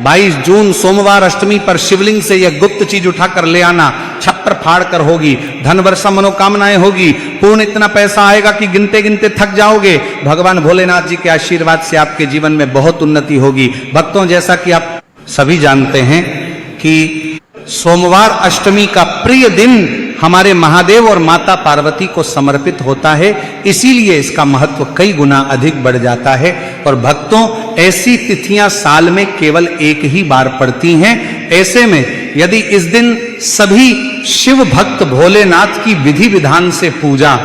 22 जून सोमवार अष्टमी पर शिवलिंग से यह गुप्त चीज उठाकर ले आना, छप्पर फाड़ कर होगी, धन वर्षा मनोकामनाएं होगी, पूर्ण इतना पैसा आएगा कि गिनते गिनते थक जाओगे। भगवान भोलेनाथ जी के आशीर्वाद से आपके जीवन में बहुत उन्नति होगी। भक्तों, जैसा कि आप सभी जानते हैं कि सोमवार अष्टमी का प्रिय दिन हमारे महादेव और माता पार्वती को समर्पित होता है, इसीलिए इसका महत्व कई गुना अधिक बढ़ जाता है। और भक्तों, ऐसी तिथियां साल में केवल एक ही बार पड़ती हैं। ऐसे में यदि इस दिन सभी शिव भक्त भोलेनाथ की विधि विधान से पूजा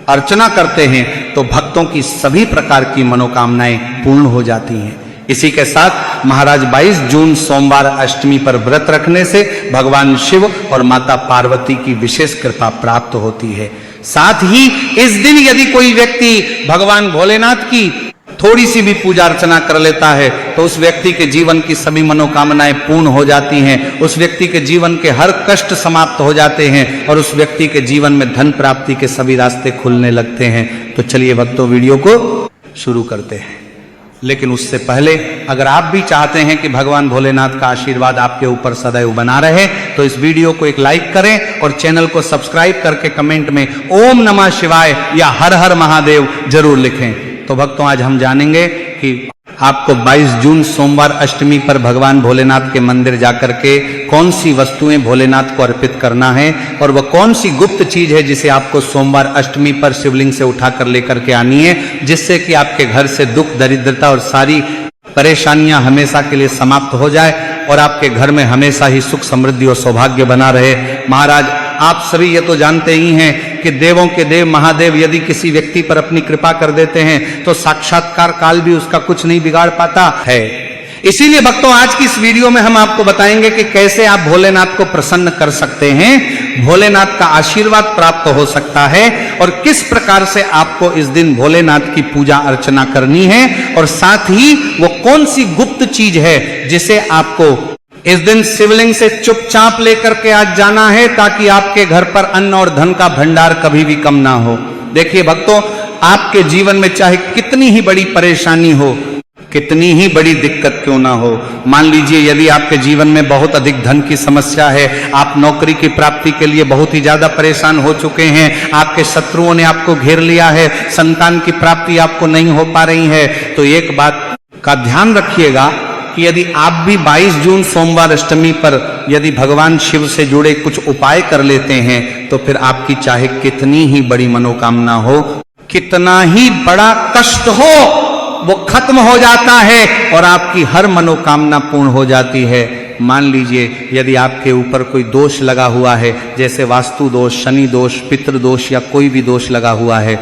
अर्चना करते हैं तो भक्तों की सभी प्रकार की मनोकामनाएं पूर्ण हो जाती हैं। इसी के साथ महाराज 22 जून सोमवार अष्टमी पर व्रत रखने से भगवान शिव और माता पार्वती की विशेष कृपा प्राप्त होती है। साथ ही इस दिन यदि कोई व्यक्ति भगवान भोलेनाथ की थोड़ी सी भी पूजा अर्चना कर लेता है तो उस व्यक्ति के जीवन की सभी मनोकामनाएं पूर्ण हो जाती हैं, उस व्यक्ति के जीवन के हर कष्ट समाप्त हो जाते हैं और उस व्यक्ति के जीवन में धन प्राप्ति के सभी रास्ते खुलने लगते हैं। तो चलिए भक्तों, वीडियो को शुरू करते हैं। लेकिन उससे पहले अगर आप भी चाहते हैं कि भगवान भोलेनाथ का आशीर्वाद आपके ऊपर सदैव बना रहे तो इस वीडियो को एक लाइक करें और चैनल को सब्सक्राइब करके कमेंट में ओम नमः शिवाय या हर हर महादेव जरूर लिखें। तो भक्तों, आज हम जानेंगे कि आपको 22 जून सोमवार अष्टमी पर भगवान भोलेनाथ के मंदिर जाकर के कौन सी वस्तुएं भोलेनाथ को अर्पित करना है और वह कौन सी गुप्त चीज है जिसे आपको सोमवार अष्टमी पर शिवलिंग से उठाकर लेकर के आनी है, जिससे कि आपके घर से दुख दरिद्रता और सारी परेशानियां हमेशा के लिए समाप्त हो जाए और आपके घर में हमेशा ही सुख समृद्धि और सौभाग्य बना रहे। महाराज, आप सभी ये तो जानते ही हैं कि देवों के देव महादेव यदि किसी व्यक्ति पर अपनी कृपा कर देते हैं तो साक्षात्कार काल भी उसका कुछ नहीं बिगाड़ पाता है। इसीलिए भक्तों, आज की इस वीडियो में हम आपको बताएंगे कि कैसे आप भोलेनाथ को प्रसन्न कर सकते हैं, भोलेनाथ का आशीर्वाद प्राप्त हो सकता है और किस प्रकार से आपको इस दिन भोलेनाथ की पूजा अर्चना करनी है और साथ ही वो कौन सी गुप्त चीज है जिसे आपको इस दिन शिवलिंग से चुपचाप लेकर के आज जाना है ताकि आपके घर पर अन्न और धन का भंडार कभी भी कम ना हो। देखिए भक्तों, आपके जीवन में चाहे कितनी ही बड़ी परेशानी हो, कितनी ही बड़ी दिक्कत क्यों ना हो, मान लीजिए यदि आपके जीवन में बहुत अधिक धन की समस्या है, आप नौकरी की प्राप्ति के लिए बहुत ही ज्यादा परेशान हो चुके हैं, आपके शत्रुओं ने आपको घेर लिया है, संतान की प्राप्ति आपको नहीं हो पा रही है, तो एक बात का ध्यान रखिएगा कि यदि आप भी 22 जून सोमवार अष्टमी पर यदि भगवान शिव से जुड़े कुछ उपाय कर लेते हैं तो फिर आपकी चाहे कितनी ही बड़ी मनोकामना हो, कितना ही बड़ा कष्ट हो, वो खत्म हो जाता है और आपकी हर मनोकामना पूर्ण हो जाती है। मान लीजिए यदि आपके ऊपर कोई दोष लगा हुआ है, जैसे वास्तु दोष, शनि दोष, पितृ दोष या कोई भी दोष लगा हुआ है,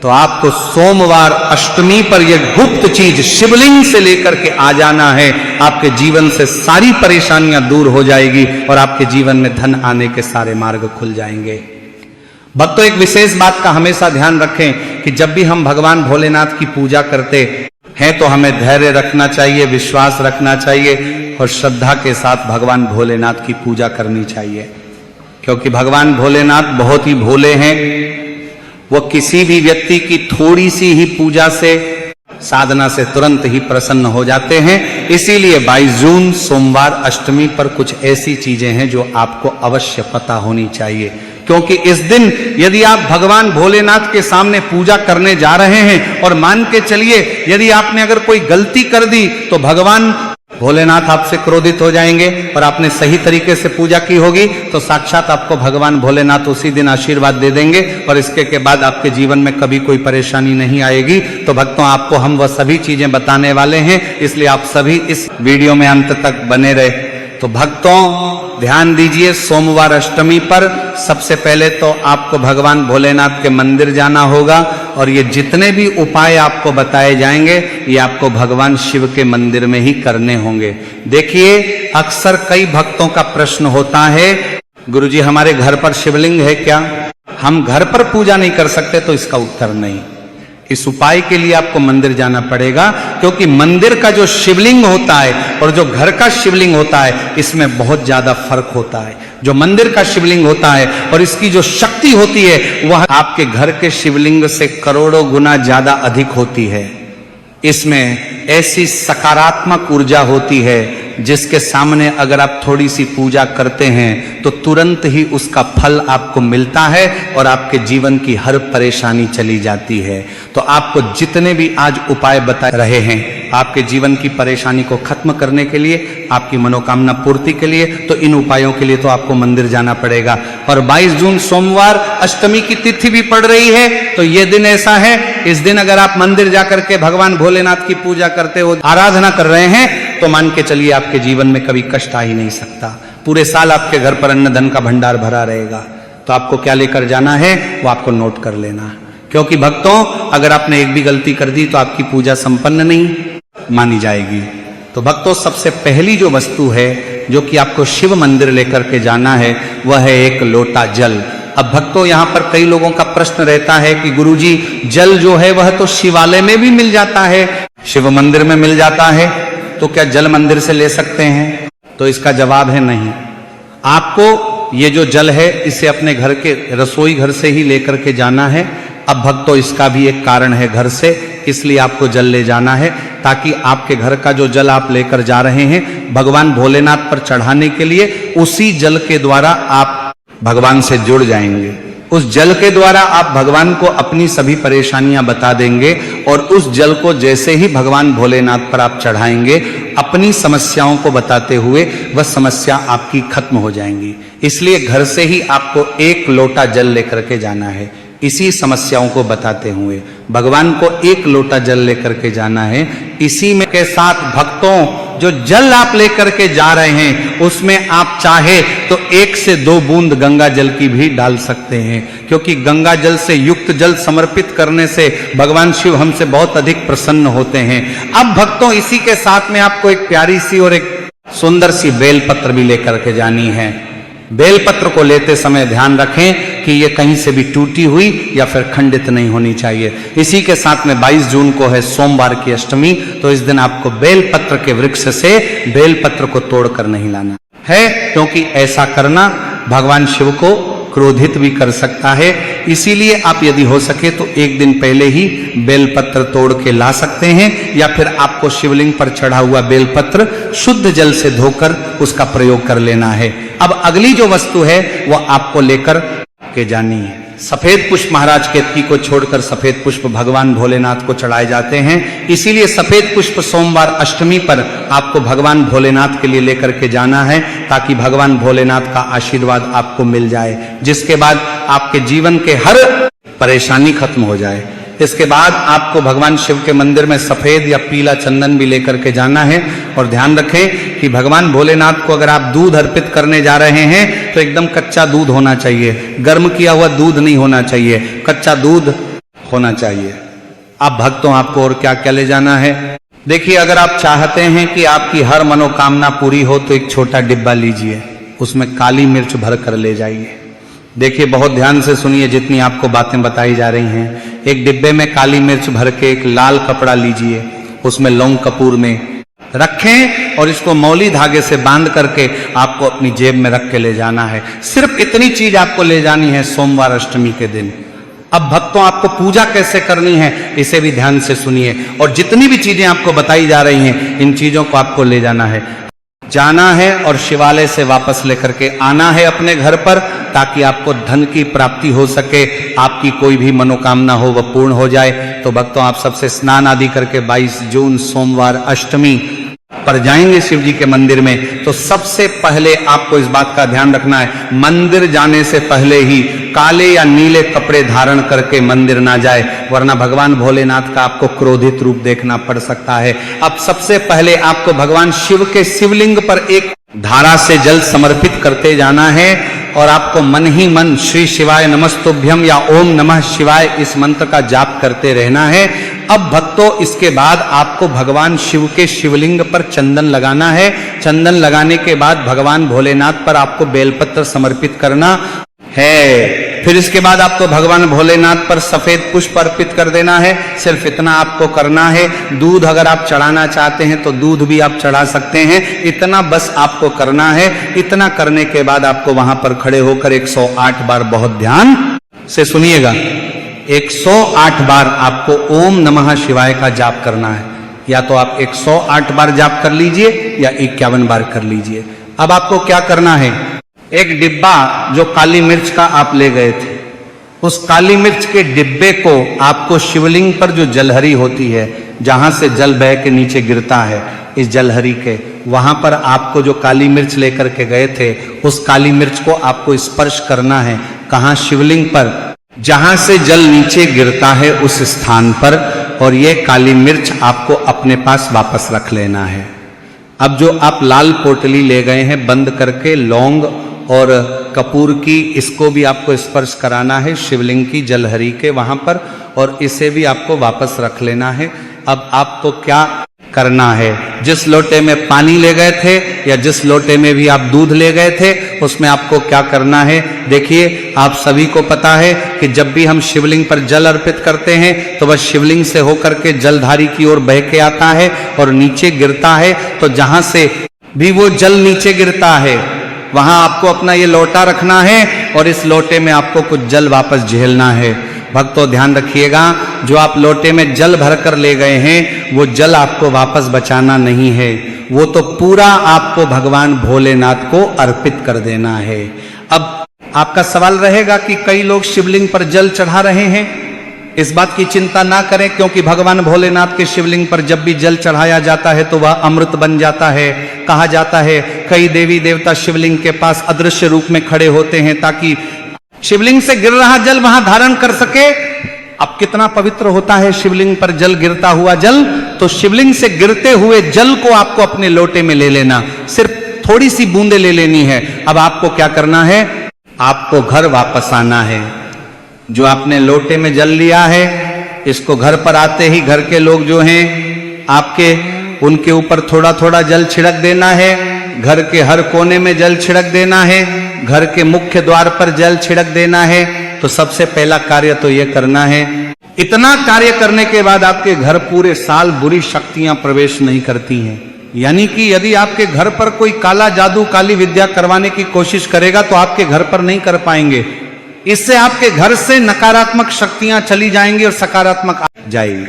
तो आपको सोमवार अष्टमी पर यह गुप्त चीज शिवलिंग से लेकर के आ जाना है। आपके जीवन से सारी परेशानियां दूर हो जाएगी और आपके जीवन में धन आने के सारे मार्ग खुल जाएंगे। भक्तों, एक विशेष बात का हमेशा ध्यान रखें कि जब भी हम भगवान भोलेनाथ की पूजा करते हैं तो हमें धैर्य रखना चाहिए, विश्वास रखना चाहिए और श्रद्धा के साथ भगवान भोलेनाथ की पूजा करनी चाहिए, क्योंकि भगवान भोलेनाथ बहुत ही भोले हैं। वो किसी भी व्यक्ति की थोड़ी सी ही पूजा से, साधना से तुरंत ही प्रसन्न हो जाते हैं। इसीलिए 22 जून सोमवार अष्टमी पर कुछ ऐसी चीजें हैं जो आपको अवश्य पता होनी चाहिए, क्योंकि इस दिन यदि आप भगवान भोलेनाथ के सामने पूजा करने जा रहे हैं और मान के चलिए यदि आपने अगर कोई गलती कर दी तो भगवान भोलेनाथ आपसे क्रोधित हो जाएंगे, और आपने सही तरीके से पूजा की होगी तो साक्षात आपको भगवान भोलेनाथ उसी दिन आशीर्वाद दे देंगे और इसके के बाद आपके जीवन में कभी कोई परेशानी नहीं आएगी। तो भक्तों, आपको हम वह सभी चीजें बताने वाले हैं, इसलिए आप सभी इस वीडियो में अंत तक बने रहे। तो भक्तों ध्यान दीजिए, सोमवार अष्टमी पर सबसे पहले तो आपको भगवान भोलेनाथ के मंदिर जाना होगा और ये जितने भी उपाय आपको बताए जाएंगे ये आपको भगवान शिव के मंदिर में ही करने होंगे। देखिए, अक्सर कई भक्तों का प्रश्न होता है, गुरुजी हमारे घर पर शिवलिंग है क्या, हम घर पर पूजा नहीं कर सकते? तो इसका उत्तर नहीं। इस उपाय के लिए आपको मंदिर जाना पड़ेगा, क्योंकि मंदिर का जो शिवलिंग होता है और जो घर का शिवलिंग होता है इसमें बहुत ज्यादा फर्क होता है। जो मंदिर का शिवलिंग होता है और इसकी जो शक्ति होती है वह आपके घर के शिवलिंग से करोड़ों गुना ज्यादा अधिक होती है। इसमें ऐसी सकारात्मक ऊर्जा होती है जिसके सामने अगर आप थोड़ी सी पूजा करते हैं तो तुरंत ही उसका फल आपको मिलता है और आपके जीवन की हर परेशानी चली जाती है। तो आपको जितने भी आज उपाय बता रहे हैं आपके जीवन की परेशानी को खत्म करने के लिए, आपकी मनोकामना पूर्ति के लिए, तो इन उपायों के लिए तो आपको मंदिर जाना पड़ेगा। और 22 जून सोमवार अष्टमी की तिथि भी पड़ रही है, तो ये दिन ऐसा है, इस दिन अगर आप मंदिर जाकर के भगवान भोलेनाथ की पूजा करते हो, आराधना कर रहे हैं, तो मान के चलिए आपके जीवन में कभी कष्ट आ ही नहीं सकता। पूरे साल आपके घर पर अन्न धन का भंडार भरा रहेगा। तो आपको क्या लेकर जाना है वो आपको नोट कर लेना, क्योंकि भक्तों अगर आपने एक भी गलती कर दी तो आपकी पूजा संपन्न नहीं मानी जाएगी। तो भक्तों सबसे पहली जो वस्तु है जो कि आपको शिव मंदिर लेकर के जाना है वह है एक लोटा जल। अब भक्तों यहाँ पर कई लोगों का प्रश्न रहता है कि गुरुजी जल जो है वह तो शिवालय में भी मिल जाता है, शिव मंदिर में मिल जाता है, तो क्या जल मंदिर से ले सकते हैं? तो इसका जवाब है नहीं। आपको ये जो जल है इसे अपने घर के रसोई घर से ही लेकर के जाना है। अब भक्तों इसका भी एक कारण है घर से, इसलिए आपको जल ले जाना है ताकि आपके घर का जो जल आप लेकर जा रहे हैं भगवान भोलेनाथ पर चढ़ाने के लिए, उसी जल के द्वारा आप भगवान से जुड़ जाएंगे। उस जल के द्वारा आप भगवान को अपनी सभी परेशानियां बता देंगे और उस जल को जैसे ही भगवान भोलेनाथ पर आप चढ़ाएंगे अपनी समस्याओं को बताते हुए वह समस्या आपकी खत्म हो जाएंगी। इसलिए घर से ही आपको एक लोटा जल लेकर के जाना है। इसी समस्याओं को बताते हुए भगवान को एक लोटा जल लेकर के जाना है। इसी में के साथ भक्तों जो जल आप लेकर के जा रहे हैं उसमें आप चाहे तो 1 से 2 बूंद गंगा जल की भी डाल सकते हैं, क्योंकि गंगा जल से युक्त जल समर्पित करने से भगवान शिव हमसे बहुत अधिक प्रसन्न होते हैं। अब भक्तों इसी के साथ में आपको एक प्यारी सी और एक सुंदर सी बेलपत्र भी लेकर के जानी है। बेलपत्र को लेते समय ध्यान रखें कि ये कहीं से भी टूटी हुई या फिर खंडित नहीं होनी चाहिए। इसी के साथ में 22 जून को है सोमवार की अष्टमी, तो इस दिन आपको बेलपत्र के वृक्ष से बेलपत्र को तोड़कर नहीं लाना है, क्योंकि ऐसा करना भगवान शिव को क्रोधित भी कर सकता है। इसीलिए आप यदि हो सके तो एक दिन पहले ही बेलपत्र तोड़ के ला सकते हैं, या फिर आपको शिवलिंग पर चढ़ा हुआ बेलपत्र शुद्ध जल से धोकर उसका प्रयोग कर लेना है। अब अगली जो वस्तु है वह आपको लेकर के जानी है। सफेद पुष्प महाराज केतकी को छोड़कर सफेद पुष्प भगवान भोलेनाथ को चढ़ाए जाते हैं। इसीलिए सफेद पुष्प सोमवार अष्टमी पर आपको भगवान भोलेनाथ के लिए लेकर के जाना है, ताकि भगवान भोलेनाथ का आशीर्वाद आपको मिल जाए, जिसके बाद आपके जीवन के हर परेशानी खत्म हो जाए। इसके बाद आपको भगवान शिव के मंदिर में सफेद या पीला चंदन भी लेकर के जाना है। और ध्यान रखें कि भगवान भोलेनाथ को अगर आप दूध अर्पित करने जा रहे हैं तो एकदम कच्चा दूध होना चाहिए, गर्म किया हुआ दूध नहीं होना चाहिए, कच्चा दूध होना चाहिए। अब भक्तों आपको और क्या क्या ले जाना है? देखिए, अगर आप चाहते हैं कि आपकी हर मनोकामना पूरी हो तो एक छोटा डिब्बा लीजिए, उसमें काली मिर्च भर कर ले जाइए। देखिए, बहुत ध्यान से सुनिए जितनी आपको बातें बताई जा रही हैं। एक डिब्बे में काली मिर्च भर के एक लाल कपड़ा लीजिए, उसमें लौंग कपूर में रखें और इसको मौली धागे से बांध करके आपको अपनी जेब में रख के ले जाना है। सिर्फ इतनी चीज आपको ले जानी है सोमवार अष्टमी के दिन। अब भक्तों आपको पूजा कैसे करनी है इसे भी ध्यान से सुनिए, और जितनी भी चीजें आपको बताई जा रही हैं इन चीजों को आपको ले जाना है और शिवालय से वापस लेकर के आना है अपने घर पर, ताकि आपको धन की प्राप्ति हो सके, आपकी कोई भी मनोकामना हो वह पूर्ण हो जाए। तो भक्तों आप सबसे स्नान आदि करके 22 जून सोमवार अष्टमी पर जाएंगे शिव जी के मंदिर में, तो सबसे पहले आपको इस बात का ध्यान रखना है, मंदिर जाने से पहले ही काले या नीले कपड़े धारण करके मंदिर ना जाए, वरना भगवान भोलेनाथ का आपको क्रोधित रूप देखना पड़ सकता है। अब सबसे पहले आपको भगवान शिव के शिवलिंग पर एक धारा से जल समर्पित करते जाना है और आपको मन ही मन श्री शिवाय नमस्तुभ्यम या ओम नमः शिवाय इस मंत्र का जाप करते रहना है। अब भक्तों इसके बाद आपको भगवान शिव के शिवलिंग पर चंदन लगाना है। चंदन लगाने के बाद भगवान भोलेनाथ पर आपको बेलपत्र समर्पित करना है। फिर इसके बाद आपको भगवान भोलेनाथ पर सफेद पुष्प अर्पित कर देना है। सिर्फ इतना आपको करना है। दूध अगर आप चढ़ाना चाहते हैं तो दूध भी आप चढ़ा सकते हैं, इतना बस आपको करना है। इतना करने के बाद आपको वहां पर खड़े होकर 108 बार, बहुत ध्यान से सुनिएगा, 108 बार आपको ओम नमः शिवाय का जाप करना है। या तो आप 108 बार जाप कर लीजिए या 51 बार कर लीजिए। अब आपको क्या करना है, एक डिब्बा जो काली मिर्च का आप ले गए थे, उस काली मिर्च के डिब्बे को आपको शिवलिंग पर जो जलहरी होती है, जहां से जल बह के नीचे गिरता है, इस जलहरी के वहां पर आपको जो काली मिर्च लेकर के गए थे, उस काली मिर्च को आपको स्पर्श करना है। कहां? शिवलिंग पर, जहां से जल नीचे गिरता है उस स्थान पर, और ये काली मिर्च आपको अपने पास वापस रख लेना है। अब जो आप लाल पोटली ले गए हैं बंद करके, लौंग और कपूर की, इसको भी आपको स्पर्श कराना है शिवलिंग की जलहरी के वहां पर, और इसे भी आपको वापस रख लेना है। अब आपको क्या करना है, जिस लोटे में पानी ले गए थे या जिस लोटे में भी आप दूध ले गए थे, उसमें आपको क्या करना है। देखिए, आप सभी को पता है कि जब भी हम शिवलिंग पर जल अर्पित करते हैं तो वह शिवलिंग से होकर के जलधारी की ओर बह के आता है और नीचे गिरता है। तो जहां से भी वो जल नीचे गिरता है वहां आपको अपना ये लोटा रखना है और इस लोटे में आपको कुछ जल वापस झेलना है। भक्तों ध्यान रखिएगा, जो आप लोटे में जल भर कर ले गए हैं वो जल आपको वापस बचाना नहीं है, वो तो पूरा आपको भगवान भोलेनाथ को अर्पित कर देना है। अब आपका सवाल रहेगा कि कई लोग शिवलिंग पर जल चढ़ा रहे हैं। इस बात की चिंता ना करें, क्योंकि भगवान भोलेनाथ के शिवलिंग पर जब भी जल चढ़ाया जाता है तो वह अमृत बन जाता है। कहा जाता है कई देवी देवता शिवलिंग के पास अदृश्य रूप में खड़े होते हैं ताकि शिवलिंग से गिर रहा जल वहां धारण कर सके। अब कितना पवित्र होता है शिवलिंग पर जल गिरता हुआ जल। तो शिवलिंग से गिरते हुए जल को आपको अपने लोटे में ले लेना, सिर्फ थोड़ी सी बूंदे ले लेनी है। अब आपको क्या करना है, आपको घर वापस आना है। जो आपने लोटे में जल लिया है, इसको घर पर आते ही घर के लोग जो हैं आपके, उनके ऊपर थोड़ा थोड़ा जल छिड़क देना है। घर के हर कोने में जल छिड़क देना है, घर के मुख्य द्वार पर जल छिड़क देना है। तो सबसे पहला कार्य तो यह करना है। इतना कार्य करने के बाद आपके घर पूरे साल बुरी शक्तियां प्रवेश नहीं करती हैं। यानी कि यदि आपके घर पर कोई काला जादू, काली विद्या करवाने की कोशिश करेगा तो आपके घर पर नहीं कर पाएंगे। इससे आपके घर से नकारात्मक शक्तियां चली जाएंगी और सकारात्मक आ जाएगी।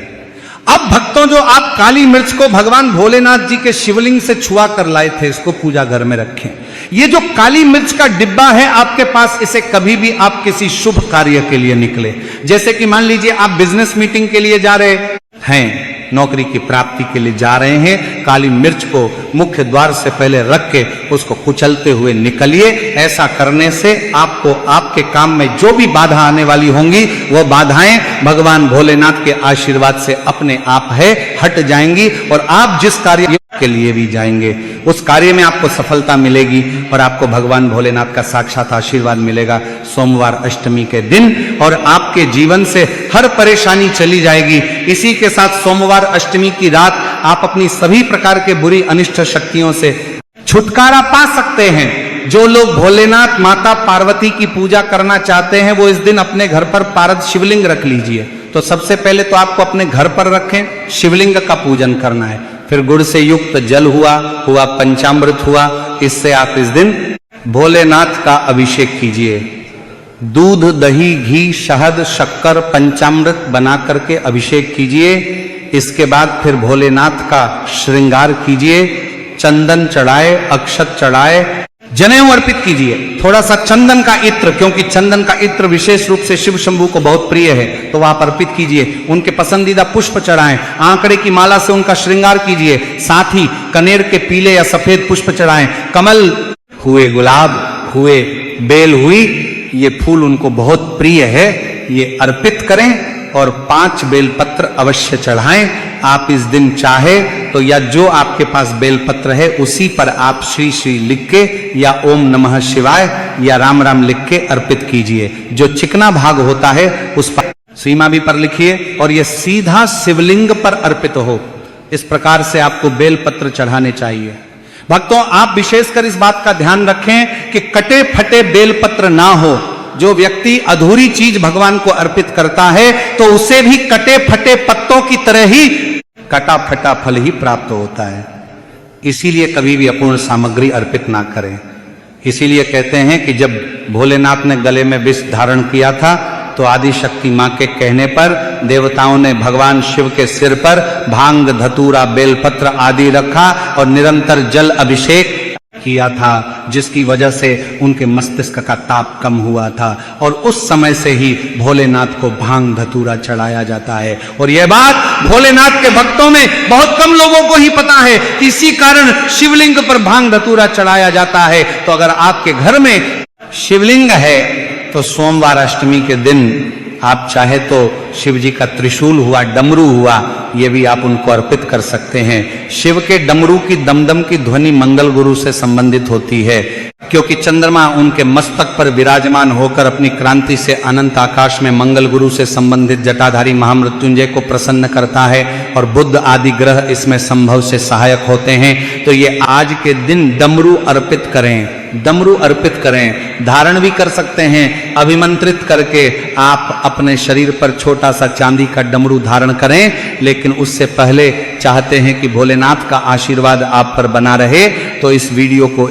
अब भक्तों, जो आप काली मिर्च को भगवान भोलेनाथ जी के शिवलिंग से छुआ कर लाए थे, इसको पूजा घर में रखें। ये जो काली मिर्च का डिब्बा है आपके पास, इसे कभी भी आप किसी शुभ कार्य के लिए निकले, जैसे कि मान लीजिए आप बिजनेस मीटिंग के लिए जा रहे हैं, नौकरी की प्राप्ति के लिए जा रहे हैं, काली मिर्च को मुख्य द्वार से पहले रख के उसको कुचलते हुए निकलिए। ऐसा करने से आपको आपके काम में जो भी बाधा आने वाली होंगी वो बाधाएं भगवान भोलेनाथ के आशीर्वाद से अपने आप है हट जाएंगी, और आप जिस कार्य के लिए भी जाएंगे उस कार्य में आपको सफलता मिलेगी और आपको भगवान भोलेनाथ का साक्षात आशीर्वाद मिलेगा सोमवार अष्टमी के दिन, और आपके जीवन से हर परेशानी चली जाएगी। इसी के साथ सोमवार अष्टमी की रात आप अपनी सभी प्रकार के बुरी अनिष्ट शक्तियों से छुटकारा पा सकते हैं। जो लोग भोलेनाथ माता पार्वती की पूजा करना चाहते हैं वो इस दिन अपने घर पर पारद शिवलिंग रख लीजिए। तो सबसे पहले तो आपको अपने घर पर रखें, शिवलिंग का पूजन करना है। फिर गुड़ से युक्त जल हुआ पंचामृत हुआ, इससे आप इस दिन भोलेनाथ का अभिषेक कीजिए। दूध, दही, घी, शहद, शक्कर, पंचामृत बना करके अभिषेक कीजिए। इसके बाद फिर भोलेनाथ का श्रृंगार कीजिए, चंदन चढ़ाए, अक्षत चढ़ाए, जनेऊ अर्पित कीजिए। थोड़ा सा चंदन का इत्र, क्योंकि चंदन का इत्र विशेष रूप से शिव शंभू को बहुत प्रिय है, तो वह आप अर्पित कीजिए। उनके पसंदीदा पुष्प चढ़ाएं, आंकड़े की माला से उनका श्रृंगार कीजिए। साथ ही कनेर के पीले या सफेद पुष्प चढ़ाएं। कमल हुए, गुलाब हुए, बेल हुई, ये फूल उनको बहुत प्रिय है, ये अर्पित करें। और 5 बेलपत्र अवश्य चढ़ाएं। आप इस दिन चाहे तो या जो आपके पास बेलपत्र है उसी पर आप श्री श्री लिख के या ओम नमः शिवाय या राम राम लिख के अर्पित कीजिए। जो चिकना भाग होता है उस पर सीमा भी पर लिखिए और यह सीधा शिवलिंग पर अर्पित हो। इस प्रकार से आपको बेलपत्र चढ़ाने चाहिए। भक्तों, आप विशेषकर इस बात का ध्यान रखें कि कटे फटे बेलपत्र ना हो। जो व्यक्ति अधूरी चीज भगवान को अर्पित करता है तो उसे भी कटे फटे पत्तों की तरह ही कटा फटा फल ही प्राप्त होता है। इसीलिए कभी भी अपूर्ण सामग्री अर्पित ना करें। इसीलिए कहते हैं कि जब भोलेनाथ ने गले में विष धारण किया था तो आदि शक्ति मां के कहने पर देवताओं ने भगवान शिव के सिर पर भांग, धतूरा, बेलपत्र आदि रखा और निरंतर जल अभिषेक किया था, जिसकी वजह से उनके मस्तिष्क का ताप कम हुआ था। और उस समय से ही भोलेनाथ को भांग धतूरा चढ़ाया जाता है। और यह बात भोलेनाथ के भक्तों में बहुत कम लोगों को ही पता है कि इसी कारण शिवलिंग पर भांग धतूरा चढ़ाया जाता है। तो अगर आपके घर में शिवलिंग है तो सोमवार अष्टमी के दिन आप चाहे तो शिव जी का त्रिशूल हुआ, डमरू हुआ, ये भी आप उनको अर्पित कर सकते हैं। शिव के डमरू की दमदम की ध्वनि मंगल गुरु से संबंधित होती है, क्योंकि चंद्रमा उनके मस्तक पर विराजमान होकर अपनी क्रांति से अनंत आकाश में मंगल गुरु से संबंधित जटाधारी महामृत्युंजय को प्रसन्न करता है और बुध आदि ग्रह इसमें संभव से सहायक होते हैं। तो ये आज के दिन डमरू अर्पित करें, डमरू अर्पित करें, धारण भी कर सकते हैं। अभिमंत्रित करके आप अपने शरीर पर छोटा सा चांदी का डमरू धारण करें, लेकिन उससे पहले चाहते हैं कि भोलेनाथ का आशीर्वाद आप पर बना रहे, तो इस वीडियो को